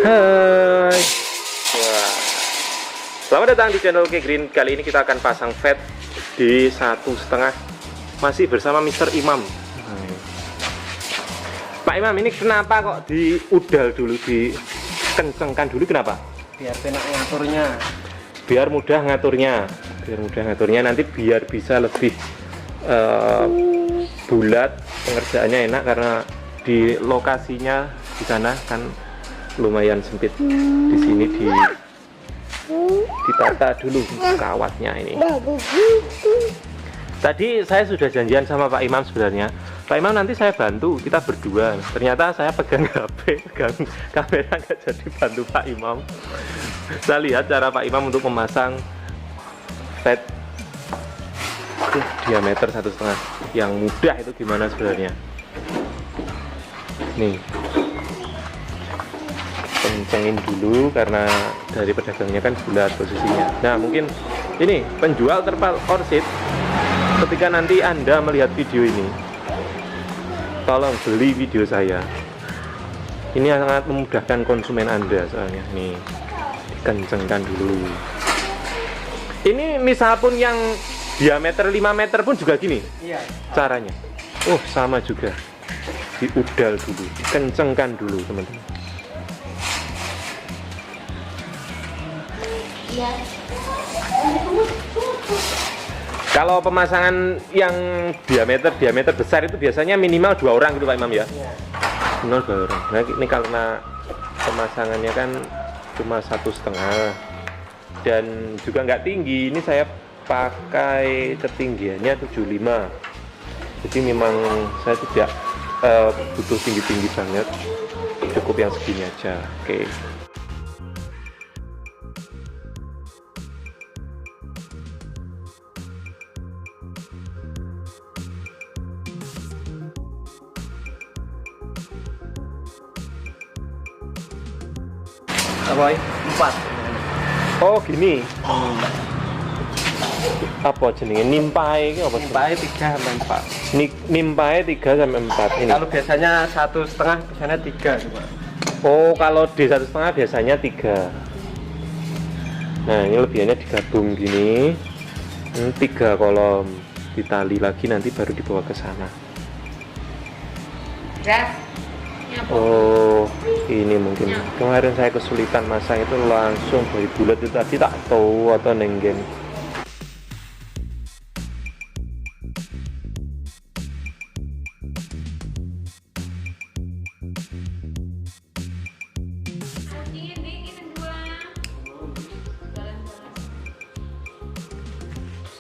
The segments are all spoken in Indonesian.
Hai. Wah. Selamat datang di channel Oke Green. Kali ini kita akan pasang fat di 1,5. Masih bersama Mr. Imam. Pak Imam, ini kenapa kok diudal dulu, dikencengkan dulu, kenapa? Biar enak ngaturnya. Biar mudah ngaturnya. Nanti biar bisa lebih bulat, pengerjaannya enak karena di lokasinya di sana kan lumayan sempit. Di sini ditata dulu kawatnya ini. Tadi saya sudah janjian sama Pak Imam sebenarnya. Pak Imam, nanti saya bantu, kita berdua. Ternyata saya pegang HP, pegang kamera, nggak jadi bantu Pak Imam. Saya lihat cara Pak Imam untuk memasang fat diameter 1,5 yang mudah itu gimana sebenarnya. Nih, kencengin dulu karena dari pedagangnya kan bulat posisinya. Nah, mungkin ini penjual terpal orsit, ketika nanti Anda melihat video ini, tolong beli video saya. Ini sangat memudahkan konsumen Anda soalnya. Nih, kencengkan dulu. Ini misal pun yang diameter 5 meter pun juga gini. Iya. Caranya. Oh, sama juga. Diudal dulu, kencengkan dulu, teman-teman. Iya. Kalau pemasangan yang diameter besar itu biasanya minimal 2 orang gitu Pak Imam ya? Iya. Minimal 2 orang. Nah, ini karena pemasangannya kan cuma 1,5 dan juga nggak tinggi. Ini saya pakai ketinggiannya 75. Jadi memang saya tidak butuh tinggi-tinggi banget. Cukup yang segini aja. Oke. Apa? 4. Oh, gini. Apa jenenge? Nimpae iki apa? Nimpae 3 sampai 4. Nimpae 3 sampai 4 ini. Kalau biasanya 1,5, biasanya 3 cuma. Oh, kalau di 1,5 biasanya 3. Nah, ini lebihannya digabung gini. 3 kolom ditali lagi, nanti baru dibawa ke sana. Oh, ini mungkin kemarin saya kesulitan masang itu langsung dari bulat itu tadi tak tahu atau nenggen.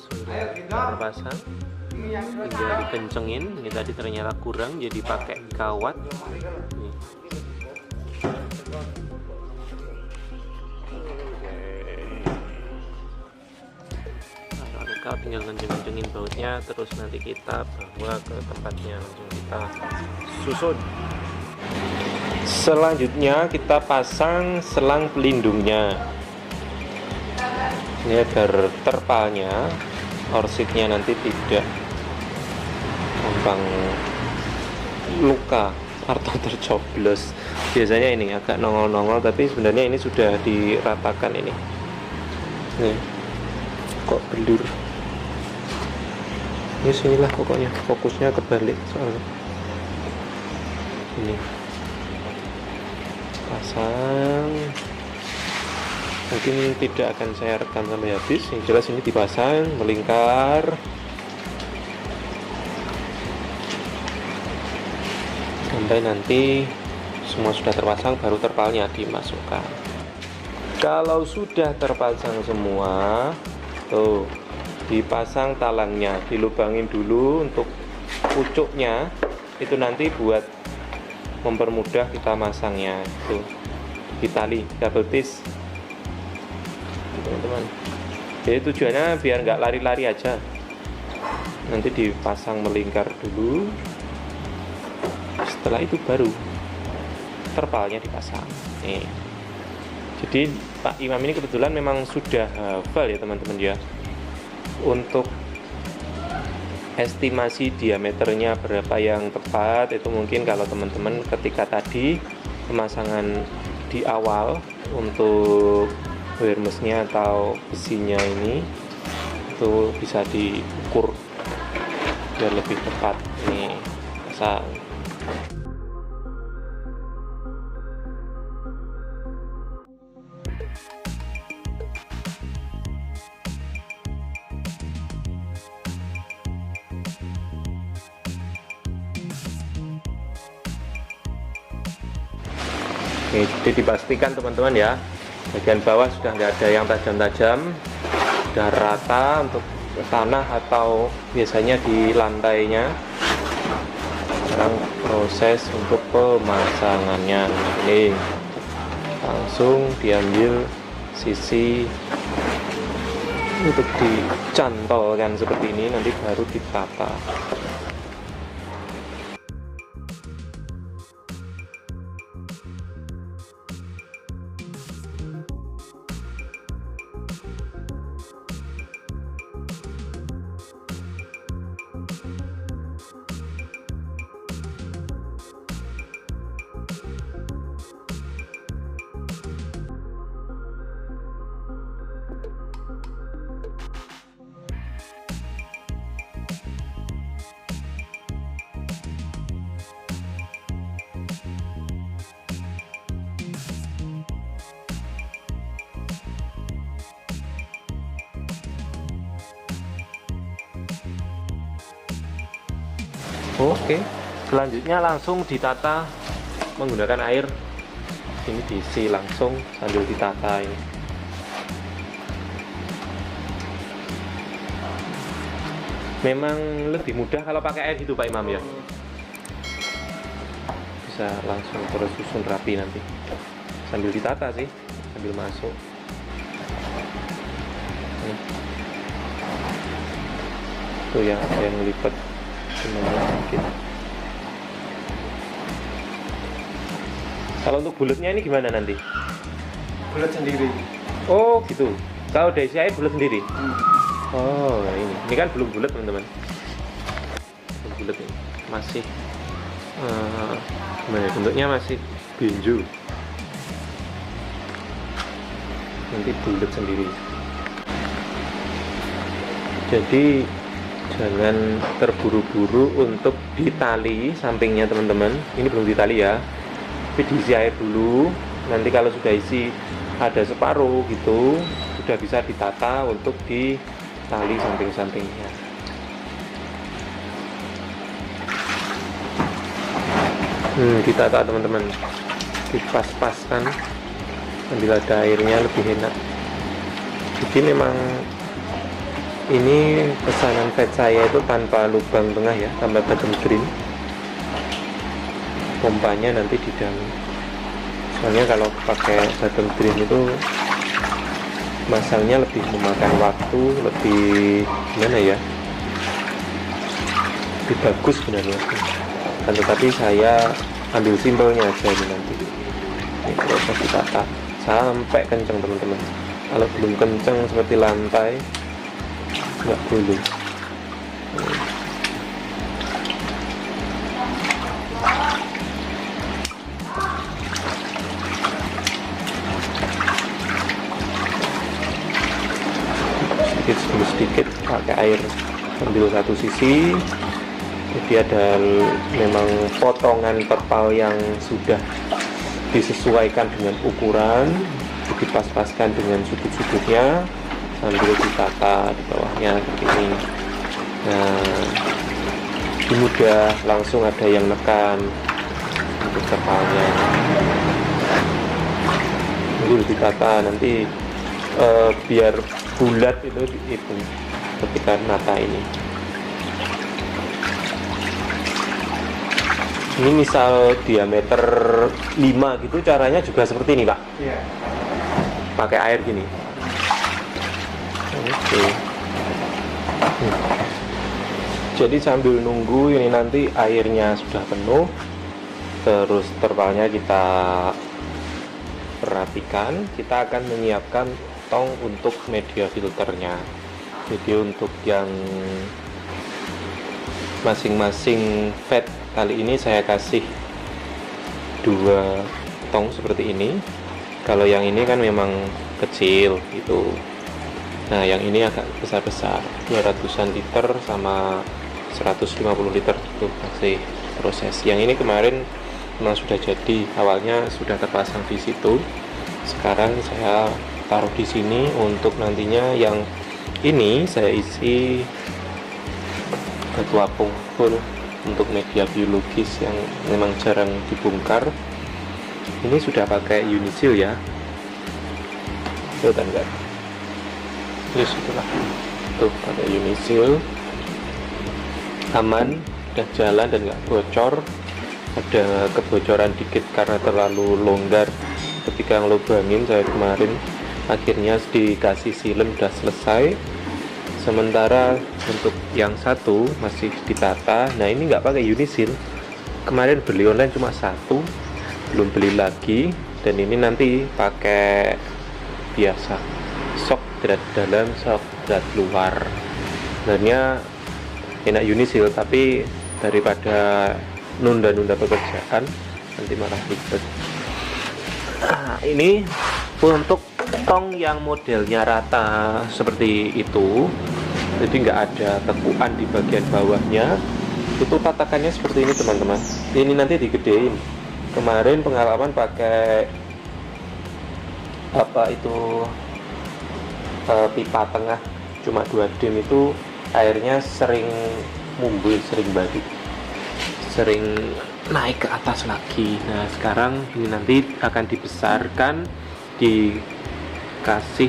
Sudah terpasang, tinggal dikencengin. Ini tadi ternyata kurang, jadi pakai kawat. Nih. Kawat tinggal kenceng-kencengin bautnya, terus nanti kita bawa ke tempatnya, langsung kita susun. Selanjutnya kita pasang selang pelindungnya. Ini agar terpalnya, orsitnya nanti tidak gampang luka atau tercoblos. Biasanya ini agak nongol-nongol, tapi sebenarnya ini sudah diratakan ini. Nih, kok belur. Ini sinilah pokoknya, fokusnya kebalik soalnya. Ini pasang. Mungkin tidak akan saya rekam sampai habis. Yang jelas ini dipasang, melingkar. Sampai nanti semua sudah terpasang, baru terpalnya dimasukkan. Kalau sudah terpasang semua, tuh dipasang talangnya, dilubangin dulu untuk pucuknya. Itu nanti buat mempermudah kita masangnya. Itu ditali double twist, teman-teman. Jadi tujuannya biar nggak lari-lari aja. Nanti dipasang melingkar dulu. Setelah itu baru terpalnya dipasang. Nih. Jadi Pak Imam ini kebetulan memang sudah hafal ya teman-teman ya. Untuk estimasi diameternya berapa yang tepat itu mungkin kalau teman-teman ketika tadi pemasangan di awal untuk awareness-nya atau besinya ini itu bisa diukur biar lebih tepat. Nih pasang. Oke, jadi dipastikan teman-teman ya, bagian bawah sudah nggak ada yang tajam-tajam, sudah rata untuk tanah atau biasanya di lantainya. Sekarang proses untuk pemasangannya, ini langsung diambil sisi untuk dicantolkan seperti ini, nanti baru ditata. Oke, selanjutnya langsung ditata menggunakan air. Ini diisi langsung sambil ditata ini. Memang lebih mudah kalau pakai air gitu Pak Imam ya. Bisa langsung terus susun rapi nanti. Sambil ditata sih, sambil masuk. Tuh yang ada yang lipat sedikit. Kalau untuk bulatnya ini gimana nanti? Bulat sendiri. Oh gitu. Kalau udah isi air bulat sendiri. Oh ini kan belum bulat teman-teman. Belum bulat ini. Masih gimana ya? Bentuknya masih benju. Nanti bulat sendiri. Jadi jangan terburu-buru untuk ditali sampingnya teman-teman. Ini belum ditali ya, tapi diisi air dulu. Nanti kalau sudah isi ada separuh gitu, sudah bisa ditata untuk ditali samping-sampingnya. Ditata teman-teman, dipas-paskan sambil ada airnya lebih enak. Jadi memang ini pesanan vet saya itu tanpa lubang tengah ya, tanpa bottom drain. Pompanya nanti di dalam. Soalnya kalau pakai bottom drain itu masangnya lebih memakan waktu, lebih gimana ya? Lebih bagus sebenarnya. Dan tetapi saya ambil simpelnya aja ini nanti. Ini proses ditata sampai kencang teman-teman. Kalau belum kencang seperti lantai nggak boleh. Sedikit pakai air, ambil satu sisi. Jadi ada memang potongan terpal yang sudah disesuaikan dengan ukuran, dipas-paskan dengan sudut-sudutnya sambil ditata di bawahnya seperti ini. Nah, ini mudah, langsung ada yang nekan untuk terpalnya. Dulu ditata nanti biar bulat itu ketika nata ini. Ini misal diameter 5 gitu, caranya juga seperti ini Pak. Iya. Pakai air gini. Oke. Jadi sambil nunggu ini nanti airnya sudah penuh, terus terpalnya kita perhatikan. Kita akan menyiapkan tong untuk media filternya. Jadi untuk yang masing-masing vat kali ini saya kasih 2 tong seperti ini. Kalau yang ini kan memang kecil gitu. Nah yang ini agak besar-besar, 200-an liter sama 150 liter itu masih proses. Yang ini kemarin memang sudah jadi, awalnya sudah terpasang di situ. Sekarang saya taruh di sini untuk nantinya yang ini saya isi batu apung full untuk media biologis yang memang jarang dibongkar. Ini sudah pakai Unisil ya. Kelihatan enggak? Yes, itulah. Tuh pakai Unisil. Aman, udah jalan dan nggak bocor. Ada kebocoran dikit karena terlalu longgar ketika ngelubangin saya kemarin. Akhirnya dikasih silen udah selesai. Sementara untuk yang satu masih ditata. Nah ini nggak pakai Unisil. Kemarin beli online cuma satu, belum beli lagi. Dan ini nanti pakai biasa, sok drat dalam, sok drat luar. Sebenarnya enak Unisil, tapi daripada nunda-nunda pekerjaan nanti malah ribet. Nah, ini untuk tong yang modelnya rata seperti itu, jadi nggak ada tekuan di bagian bawahnya. Itu tatakannya seperti ini teman-teman. Ini nanti digedein. Kemarin pengalaman pakai apa itu pipa tengah cuma 2 dim itu airnya sering mumbul, sering balik, sering naik ke atas lagi. Nah sekarang ini nanti akan dibesarkan, dikasih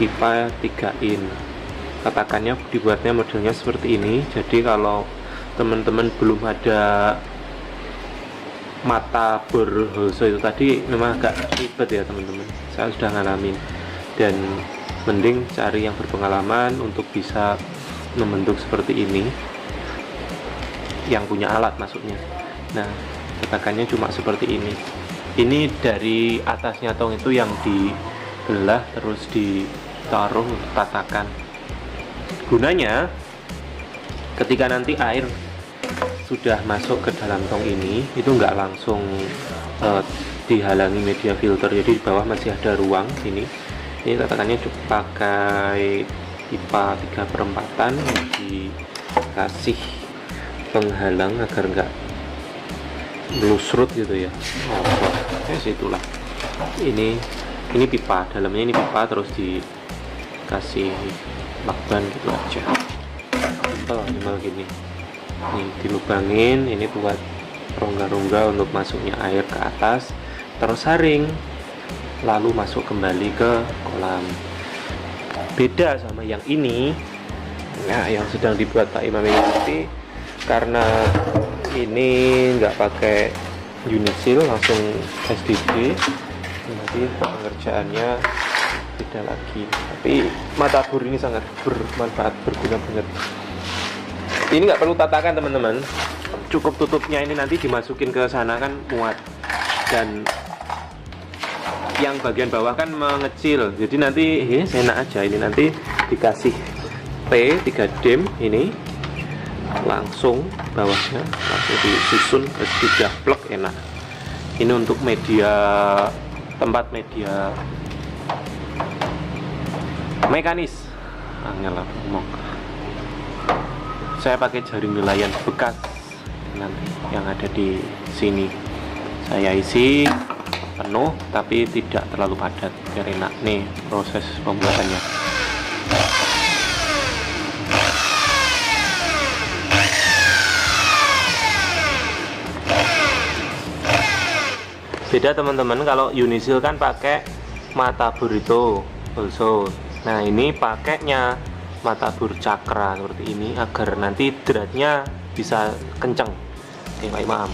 pipa 3 in. Tatakannya dibuatnya modelnya seperti ini. Jadi kalau teman-teman belum ada mata bor Hoso itu tadi, memang agak ribet ya teman-teman. Saya sudah ngalamin, dan mending cari yang berpengalaman untuk bisa membentuk seperti ini, yang punya alat maksudnya. Nah tatakannya cuma seperti ini. Ini dari atasnya tong itu yang dibelah terus ditaruh untuk tatakan. Gunanya ketika nanti air sudah masuk ke dalam tong ini, itu nggak langsung dihalangi media filter, jadi di bawah masih ada ruang sini. Ini tatakannya pakai pipa 3/4 dikasih penghalang agar nggak melusrut gitu ya. Situlah. Ini pipa, dalamnya ini pipa terus dikasih lakban gitu aja. Simple gini. Nih dilubangin, ini buat rongga-rongga untuk masuknya air ke atas, terus saring, lalu masuk kembali ke kolam. Beda sama yang ini, nah yang sedang dibuat Pak Imam ini nanti, karena ini nggak pakai Unisil, langsung SDG, nanti pengerjaannya beda lagi. Tapi mata bor ini sangat bermanfaat, berguna banget. Ini nggak perlu tatakan teman-teman, cukup tutupnya ini nanti dimasukin ke sana kan muat, dan yang bagian bawah kan mengecil, jadi nanti enak aja. Ini nanti dikasih P 3 dim, ini langsung bawahnya langsung disusun ke 3 plug, enak. Ini untuk media, tempat media mekanis. Angel ngomong. Saya pakai jaring nelayan bekas nanti yang ada di sini. Saya isi penuh tapi tidak terlalu padat biar enak. Nih proses pembuatannya. Beda teman-teman, kalau Unisil kan pakai mata bor itu Hoso. Nah ini pakainya mata bor cakra seperti ini agar nanti dratnya bisa kenceng. Oke Pak Imam.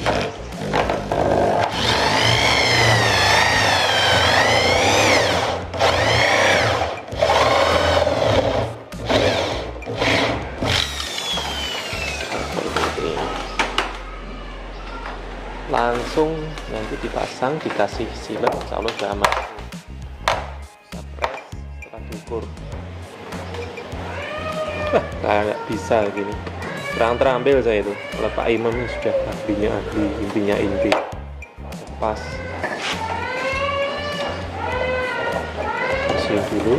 Langsung nanti dipasang, dikasih silet, insya Allah udah aman. Supres setelah diukur. Nggak bisa gini, terang terambil saya itu. Kalau Pak Imam sudah ahlinya ahli, intinya inti pas. garing dulu.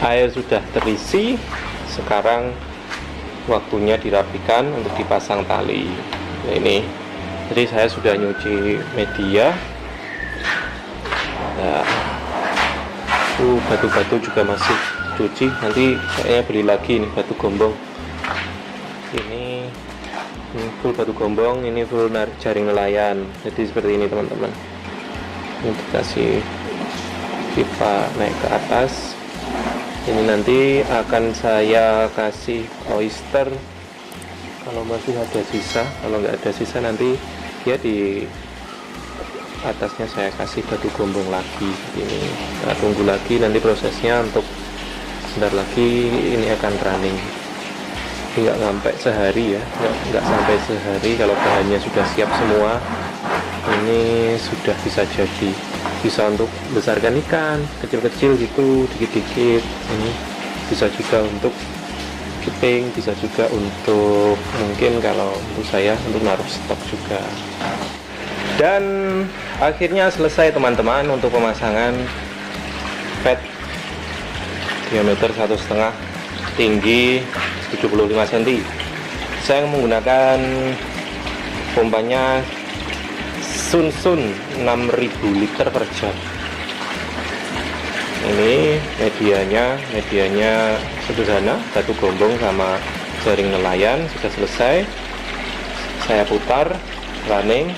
Air sudah terisi, sekarang waktunya dirapikan untuk dipasang tali. Nah, ini, jadi saya sudah nyuci media. Nah, batu-batu juga masih cuci. Nanti kayaknya beli lagi nih batu gombong. Ini full batu gombong, ini full jaring nelayan. Jadi seperti ini teman-teman. Ini dikasih pipa naik ke atas. Ini nanti akan saya kasih oyster kalau masih ada sisa. Kalau nggak ada sisa nanti ya di atasnya saya kasih batu gombong lagi. Ini kita tunggu lagi nanti prosesnya. Untuk sebentar lagi ini akan running. Nggak sampai sehari ya, nggak sampai sehari. Kalau bahannya sudah siap semua, ini sudah bisa jadi, bisa untuk besarkan ikan kecil-kecil gitu, dikit-dikit. Ini bisa juga untuk keeping, bisa juga untuk mungkin kalau untuk saya untuk naruh stok juga. Dan akhirnya selesai teman-teman untuk pemasangan pet diameter 1,5, tinggi 75 cm. Saya menggunakan pompanya Sunsun 6000 liter per jam. Ini medianya sederhana, batu gombong sama jaring nelayan. Sudah selesai, saya putar running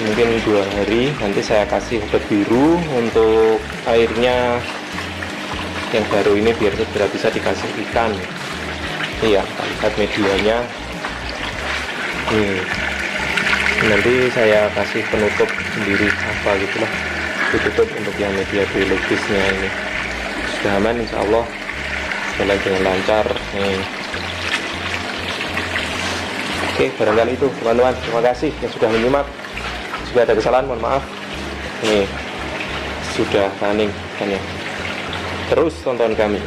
mungkin 2 hari. Nanti saya kasih obat biru untuk airnya yang baru ini biar segera bisa dikasih ikan. Iya, lihat medianya. Nanti saya kasih penutup sendiri apa gitulah, ditutup untuk yang media biologisnya. Ini sudah aman, insya Allah jalan dengan lancar nih. Oke, barangkali itu teman-teman, terima kasih yang sudah menyimak. Jika ada kesalahan mohon maaf. Ini sudah running kan ya. Terus tonton kami.